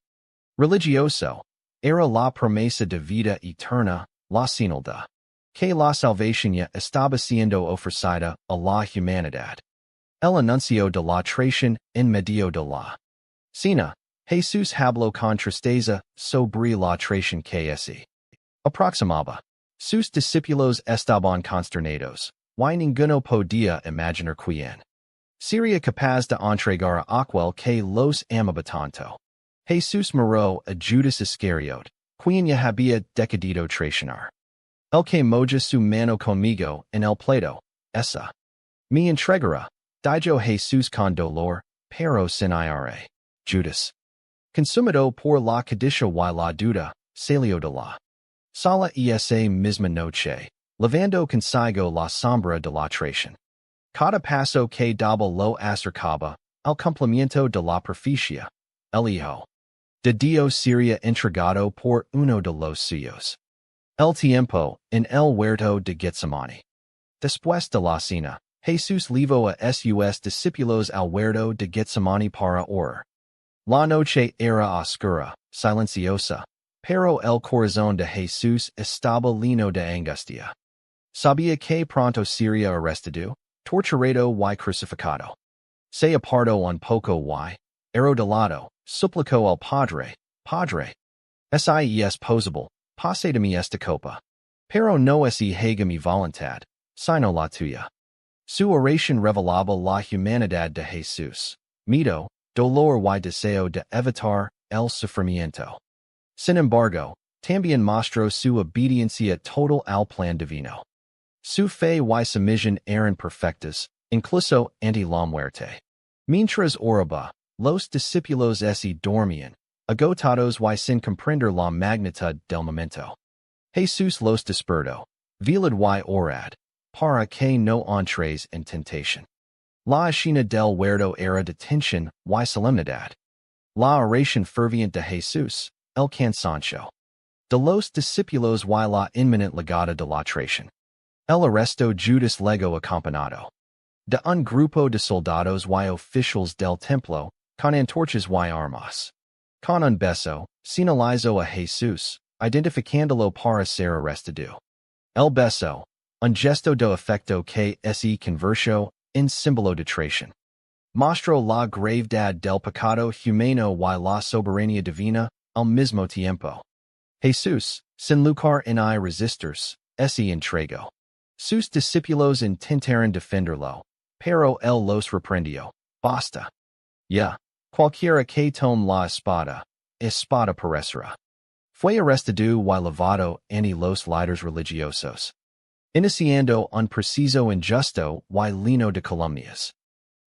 religioso, era la promesa de vida eterna, la señal de que la salvación ya estaba siendo ofrecida a la humanidad. El anuncio de la traición en medio de la cena. Jesús habló con tristeza sobre la traición que se aproximaba. Sus discípulos estaban consternados, y ninguno podía imaginar quién sería capaz de entregar a aquel que los amaba tanto. Jesús miró a Judas Iscariot, quien ya había decidido traicionar. El que moja su mano conmigo en el plato, esa me entregará, dijo Jesús con dolor, pero sin ira. Judas, consumido por la codicia y la duda, salió de la sala esa misma noche, levando consigo la sombra de la traición. Cada paso que daba lo acercaba al cumplimiento de la profecía. El Hijo de Dios sería entregado por uno de los suyos. El tiempo en el huerto de Getsemani. Después de la cena, Jesús llevó a sus discípulos al huerto de Getsemani para orar. La noche era oscura, silenciosa, pero el corazón de Jesús estaba lleno de angustia. Sabía que pronto sería arrestado, torturado y crucificado. Se apartó un poco y, arrodillado, suplicó al Padre, Padre, si es posible, pase de mí esta copa. Pero no es haga mi voluntad, sino la tuya. Su oración revelaba la humanidad de Jesús, miedo, dolor y deseo de evitar el sufrimiento. Sin embargo, también mostró su obediencia total al plan divino. Su fe y sumisión eran perfectas, incluso ante la muerte. Mientras oraba, los discípulos se dormían, agotados y sin comprender la magnitud del momento. Jesús los despertó, velad y orad, para que no entréis en tentación. La escena del huerto era de tensión y solemnidad. La oración ferviente de Jesús, el cansancio de los discípulos y la inminente llegada de la traición. El arresto Judas luego acompañado de un grupo de soldados y oficiales del templo, con antorchas y armas. Con un beso, señalizó a Jesús, identificándolo para ser arrestado. El beso, un gesto de afecto que se convirtió en símbolo de traición. Mostró la gravedad del pecado humano y la soberanía divina al mismo tiempo. Jesús, sin lugar en resistirse, se entregó. Sus discípulos intentaron defenderlo, pero él los reprendió. Basta. Ya, cualquiera que tome la espada perecerá. Fue arrestado y llevado ante los líderes religiosos, iniciando un proceso injusto y lleno de calumnias.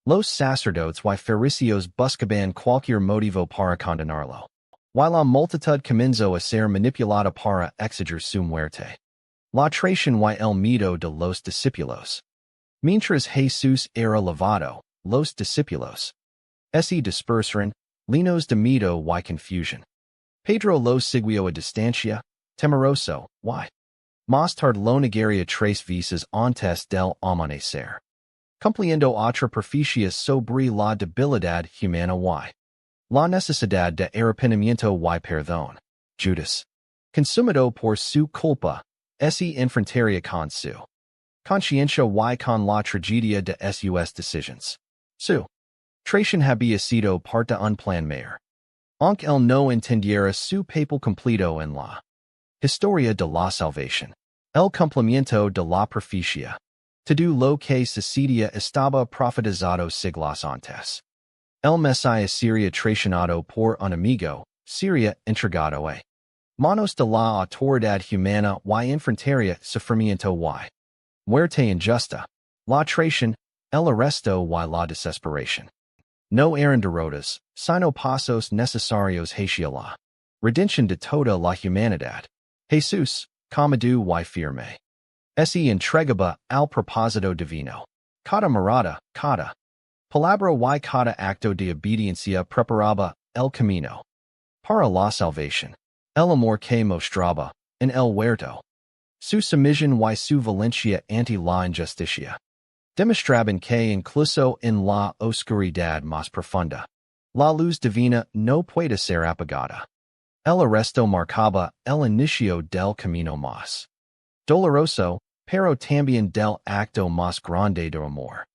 Los sacerdotes y fariseos buscaban cualquier motivo para condenarlo, y la multitud comenzó a ser manipulada para exigir su muerte. La traición y el miedo de los discípulos. Mientras Jesús era llevado, los discípulos se dispersaron, llenos de miedo y confusión. Pedro los siguió a distancia, temeroso, y más tarde lo negaría 3 veces antes del amanecer. Cumpliendo otra profecía sobre la debilidad humana y La necesidad de arrepentimiento y perdón. Judas. Consumado por su culpa, se enfrentaría con su conciencia y con la tragedia de sus decisions. Su traición había sido parte un plan mayor. Aunque él no entendiera su papel completo en la historia de la salvación. El cumplimiento de la profecía. Todo lo que sucedía estaba profetizado siglos antes. El Mesías sería traicionado por un amigo, sería entregado a manos de la autoridad humana y enfrentaría sufrimiento y muerte injusta, la traición, el arresto y la desesperación. No eran derrotas, sino pasos necesarios hacia la redención de toda la humanidad. Jesús, comedido y firme. Se entregaba al propósito divino. Cada mirada, cada palabra y cada acto de obediencia preparaba el camino para la salvación. El amor que mostraba en el huerto. Su sumisión y su valencia ante la injusticia. Demostraban que incluso en la oscuridad más profunda, la luz divina no puede ser apagada. El arresto marcaba el inicio del camino más doloroso, pero también del acto más grande de amor.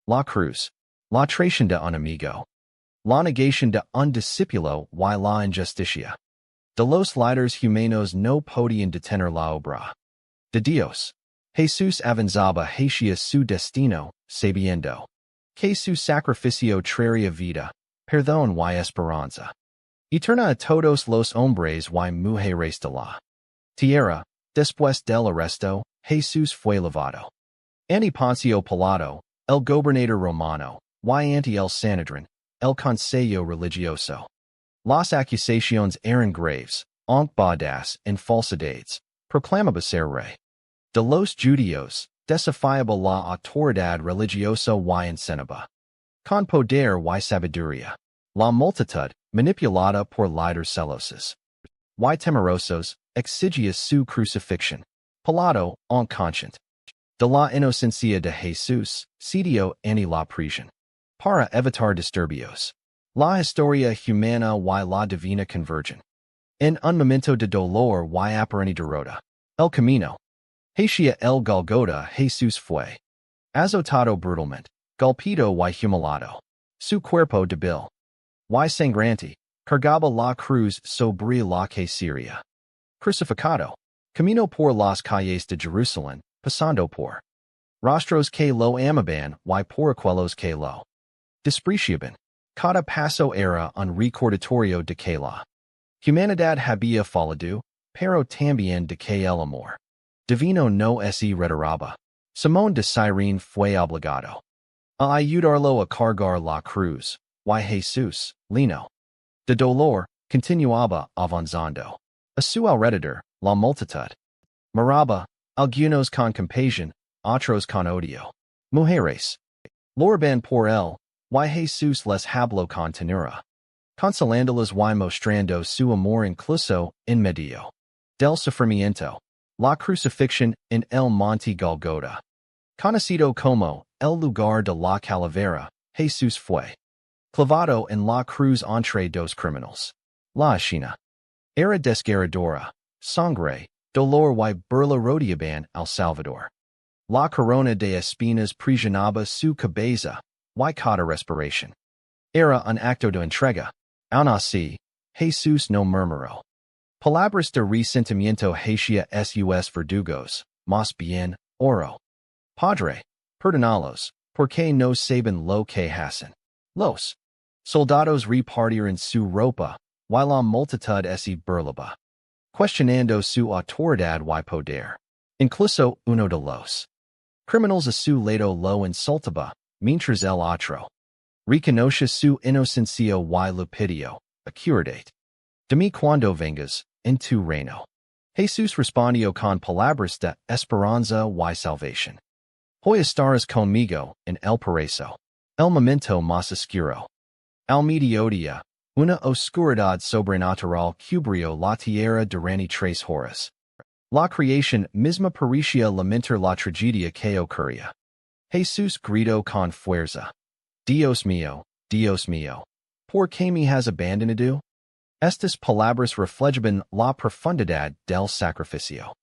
La cruz, la traición de un amigo, la negación de un discípulo y la injusticia de los líderes humanos no podían detener la obra de Dios. Jesús avanzaba hacia su destino, sabiendo que su sacrificio traería vida, perdón y esperanza eterna a todos los hombres y mujeres de la tierra. Después del arresto, Jesús fue llevado ante Poncio Pilato, el gobernador romano, y ante el Sanedrín, el consejo religioso. Las acusaciones eran graves, aunque basadas en falsedades, proclamaba ser rey de los judíos, desafiaba la autoridad religiosa y enseñaba con poder y sabiduría. La multitud, manipulada por líderes celosos y temerosos, exigía su crucifixión. Pilato, inconsciente de la inocencia de Jesús, cedió ante la prisión para evitar disturbios. La historia humana y la divina convergen en un momento de dolor y aparente derrota. El camino hacia el Golgota. Jesús fue azotado brutalmente, golpeado y humillado. Su cuerpo débil y sangrante cargaba la cruz sobre la que sería crucificado. Camino por las calles de Jerusalén, pasando por rostros que lo amaban y por aquellos que lo despreciaban. Cada paso era un recordatorio de que la humanidad había fallado, pero también de que el amor divino no se retiraba. Simón de Cyrene fue obligado a ayudarlo a cargar la cruz, y Jesús, lleno de dolor, continuaba avanzando. A su alrededor, la multitud miraba, algunos con compasión, otros con odio. Mujeres lloraban por él, y Jesús les habló con ternura, consolándolas y mostrando su amor incluso en medio del sufrimiento. La crucifixión en el monte Golgota, conocido como el lugar de la calavera. Jesús fue clavado en la cruz entre dos criminals. La escena era desgarradora, sangre, dolor y burla rodeaban al Salvador. La corona de espinas presionaba su cabeza, y cada respiración era un acto de entrega. Aun así, Jesús no murmuró palabras de resentimiento hacia sus verdugos, más bien, oró: Padre, perdonalos, porque no saben lo que hacen. Los soldados repartieron su ropa, y la multitud se burlaba, cuestionando su autoridad y poder. Incluso uno de los criminals a su lado lo insultaba, mientras el otro reconoce su inocencia y lo pidió: acuérdate de mí cuando vengas en tu reino. Jesús respondió con palabras de esperanza y salvación. Hoy estarás conmigo en el paraíso. El momento más oscuro. Al mediodía, una oscuridad sobrenatural cubrió la tierra durante 3 horas. La creación misma parecía lamentar la tragedia que ocurría. Jesús gritó con fuerza: Dios mío, por qué me has abandonado? Estas palabras reflejan la profundidad del sacrificio.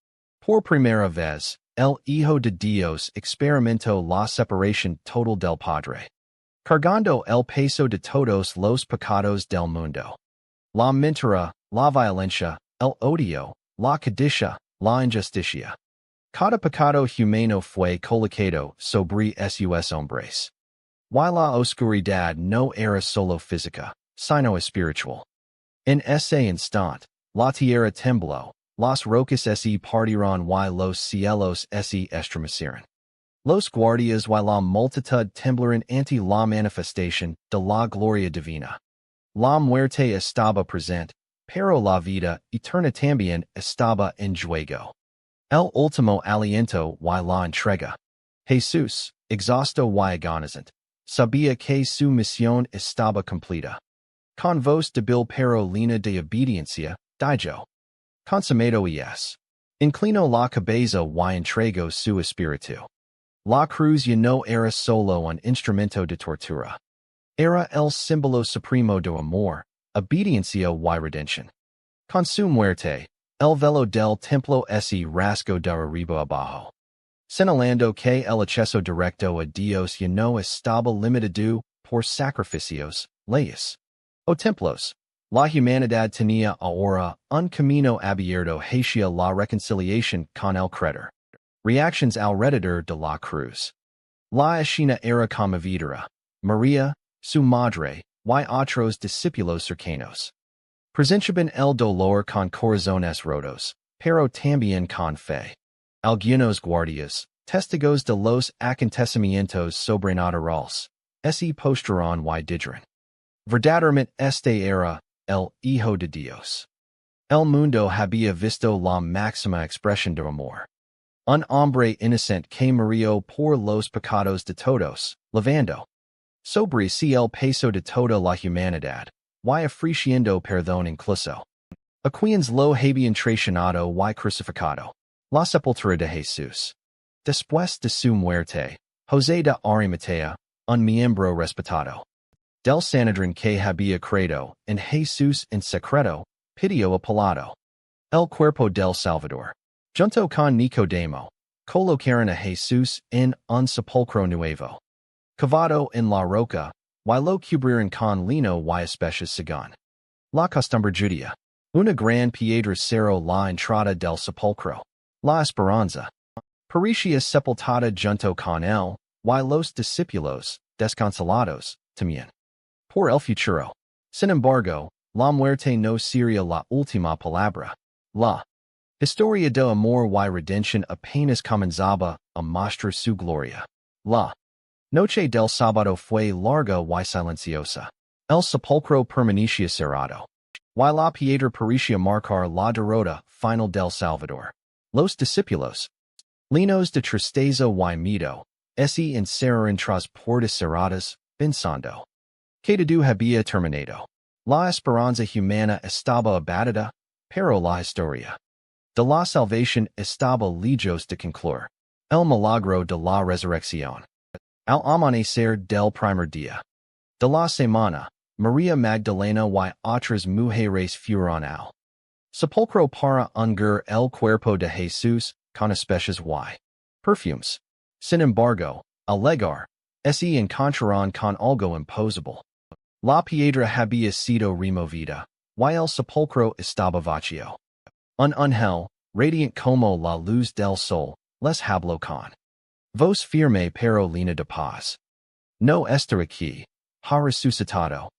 Por primera vez, el Hijo de Dios experimentó la separación total del Padre, cargando el peso de todos los pecados del mundo. La mentira, la violencia, el odio, la codicia, la injusticia. Cada pecado humano fue colocado sobre esos hombres. Y la oscuridad no era solo física, sino espiritual. En ese instante, la tierra tembló, las rocas se partieron y los cielos se estremecieron. Los guardias y la multitud temblaron ante la manifestación de la gloria divina. La muerte estaba presente, pero la vida eterna también estaba en juego. El último aliento y la entrega. Jesús, exhausto y agonizante, sabía que su misión estaba completa. Con voz débil pero llena de obediencia, dijo: consumado es. Inclinó la cabeza y entregó su espíritu. La cruz ya no era solo un instrumento de tortura. Era el símbolo supremo de amor, obediencia y redención. Con su muerte, el velo del templo se rasgó de arriba abajo, señalando que el acceso directo a Dios ya no estaba limitado por sacrificios, leyes o templos. La humanidad tenía ahora un camino abierto hacia la reconciliación con el Creador. Reacciones alrededor de la cruz. La escena era conmovedora. María, su madre, y otros discípulos cercanos presenciaban el dolor con corazones rotos, pero también con fe. Algunos guardias, testigos de los acontecimientos sobrenaturales, se postraron y dijeron: verdaderamente este era el Hijo de Dios. El mundo había visto la máxima expresión de amor. Un hombre inocente que murió por los pecados de todos, levando sobre sí el peso de toda la humanidad, y ofreciendo perdón incluso a quienes lo habían traicionado y crucificado. La sepultura de Jesús. Después de su muerte, José de Arimatea, un miembro respetado del Sanedrín que había creído en Jesús en secreto, pidió a Pilato el cuerpo del Salvador. Junto con Nicodemo, colocaron a Jesús en un sepulcro nuevo, cavado en la roca, y lo cubrieron con lino y especies según la costumbre judía. Una gran piedra cerró la entrada del sepulcro. La Esperanza parecía sepultada junto con él, y los discípulos, desconsolados, temían por el futuro. Sin embargo, la muerte no sería la última palabra. La historia de amor y redención apenas comenzaba a mostrar su gloria. La noche del sábado fue larga y silenciosa. El sepulcro permanecía cerrado, y la piedra parecía marcar la derrota final del Salvador. Los discípulos, llenos de tristeza y miedo, se encerraron tras puertas cerradas, pensando que todo había terminado. La esperanza humana estaba abatida, pero la historia de la salvación estaba lejos de concluir. El milagro de la resurrección. Al amanecer del primer día de la semana, María Magdalena y otras mujeres fueron al sepulcro para ungir el cuerpo de Jesús con especies y perfumes. Sin embargo, al llegar, se encontraron con algo imposible. La piedra había sido removida, y el sepulcro estaba vacío. Un ángel, radiante como la luz del sol, les habló con voz firme pero llena de paz. No está aquí, ha resucitado,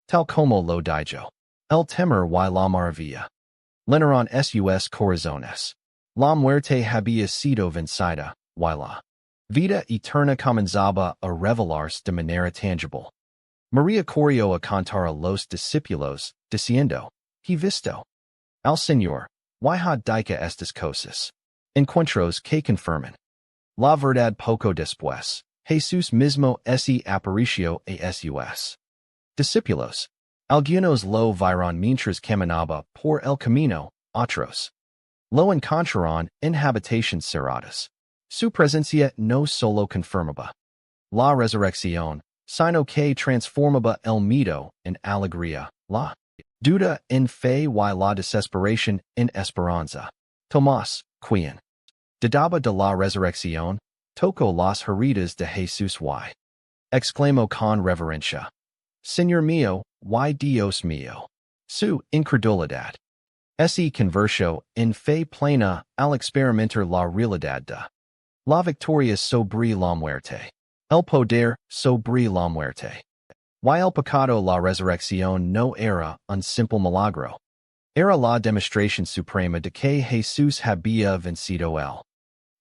tal como lo dijo. El temor y la maravilla llenaron sus corazones. La muerte había sido vencida, y la vida eterna comenzaba a revelarse de manera tangible. María corrió a contar a los discípulos, diciendo: he visto al Señor, y ha dicho estas cosas. Encuentros que confirman la verdad. Poco después, Jesús mismo se apareció a sus discípulos. Algunos lo vieron mientras caminaba por el camino, otros lo encontraron en habitaciones cerradas. Su presencia no solo confirmaba la resurrección, sino que transformaba el miedo en alegría, la duda en fe y la desesperación en esperanza. Tomás, quien dudaba de la resurrección, tocó las heridas de Jesús y exclamó con reverencia: Señor mío, y Dios mío. Su incredulidad se convirtió en fe plena al experimentar la realidad de la victoria sobre la muerte, el poder sobre la muerte. Y el pecado. La resurrección no era un simple milagro. Era la demostración suprema de que Jesús había vencido el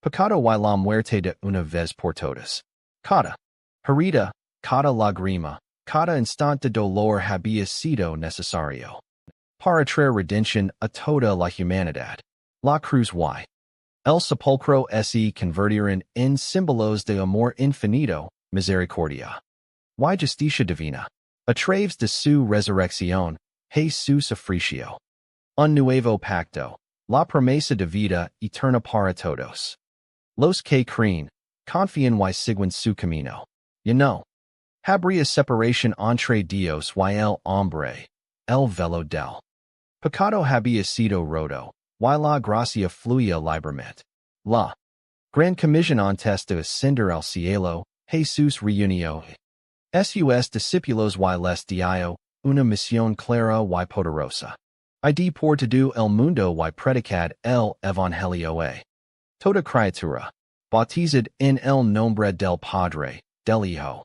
pecado y la muerte de una vez por todas. Cada herida, cada lágrima, cada instante de dolor había sido necesario para traer redención a toda la humanidad. La cruz y el sepulcro se convirtieron en símbolos de amor infinito, misericordia y justicia divina. A través de su resurrección, Jesús ofreció un nuevo pacto, la promesa de vida eterna para todos los que creen, confían y siguen su camino. Y no habría separación entre Dios y el hombre. El velo del pecado había sido roto, y la gracia fluía libremente. La gran comisión antes de ascender al cielo, Jesús reunió sus discípulos y les dio una misión clara y poderosa. Id por todo el mundo y predicad el Evangelio a toda criatura, bautizad en el nombre del Padre, del Hijo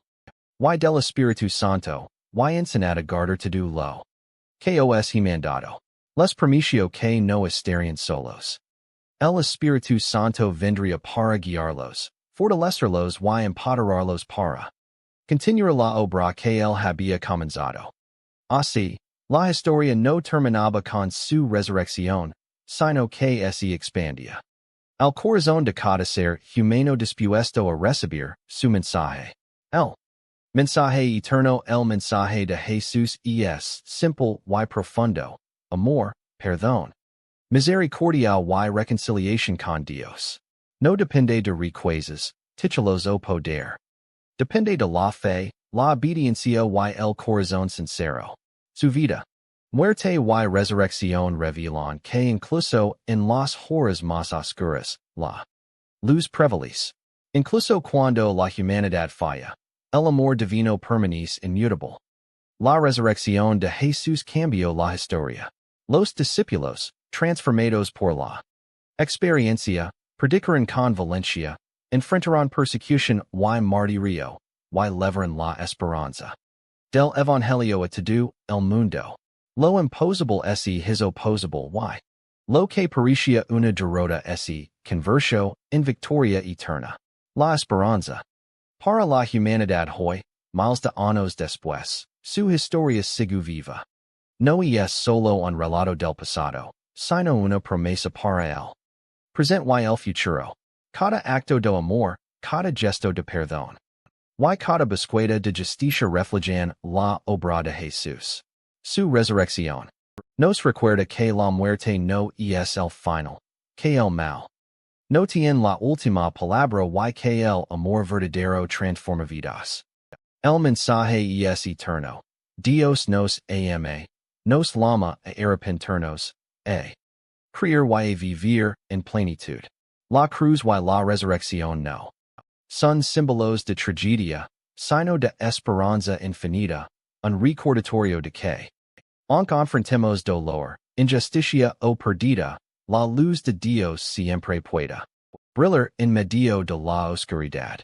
y del Espíritu Santo, y enseñad a guardar todo lo que os he mandado. Les prometio que no estarían solos. El Espíritu Santo vendría para guiarlos, fortalecerlos y empoderarlos para continuar la obra que él había comenzado. Así, la historia no terminaba con su resurrección, sino que se expandía al corazón de cada ser humano dispuesto a recibir su mensaje. El mensaje eterno. El mensaje de Jesús es simple y profundo: amor, perdón, misericordia y reconciliación con Dios. No depende de riquezas, títulos o poder. Depende de la fe, la obediencia y el corazón sincero. Su vida, muerte y resurrección revelan que incluso en las horas más oscuras, la luz prevalece. Incluso cuando la humanidad falla, el amor divino permanece inmutable. La resurrección de Jesús cambió la historia. Los discípulos, transformados por la experiencia, predicaron con valencia, enfrentaron persecución y martirio, y levaron la esperanza del Evangelio a todo el mundo. Lo imposible es oposible y lo que parecía una derrota se convirtió en victoria eterna. La esperanza para la humanidad hoy, miles de años después, su historia sigue viva. No es solo un relato del pasado, sino una promesa para el presente y el futuro. Cada acto de amor, cada gesto de perdón, y cada búsqueda de justicia reflejan la obra de Jesús. Su resurrección nos recuerda que la muerte no es el final, que el mal no tiene la última palabra y que el amor verdadero transforma vidas. El mensaje es eterno. Dios nos ama, nos llama a arrepentirnos, a creer y a vivir en plenitud. La cruz y la resurrección no son símbolos de tragedia, sino de esperanza infinita, un recordatorio de que, aunque enfrentemos dolor, injusticia o pérdida, la luz de Dios siempre puede brillar en medio de la oscuridad.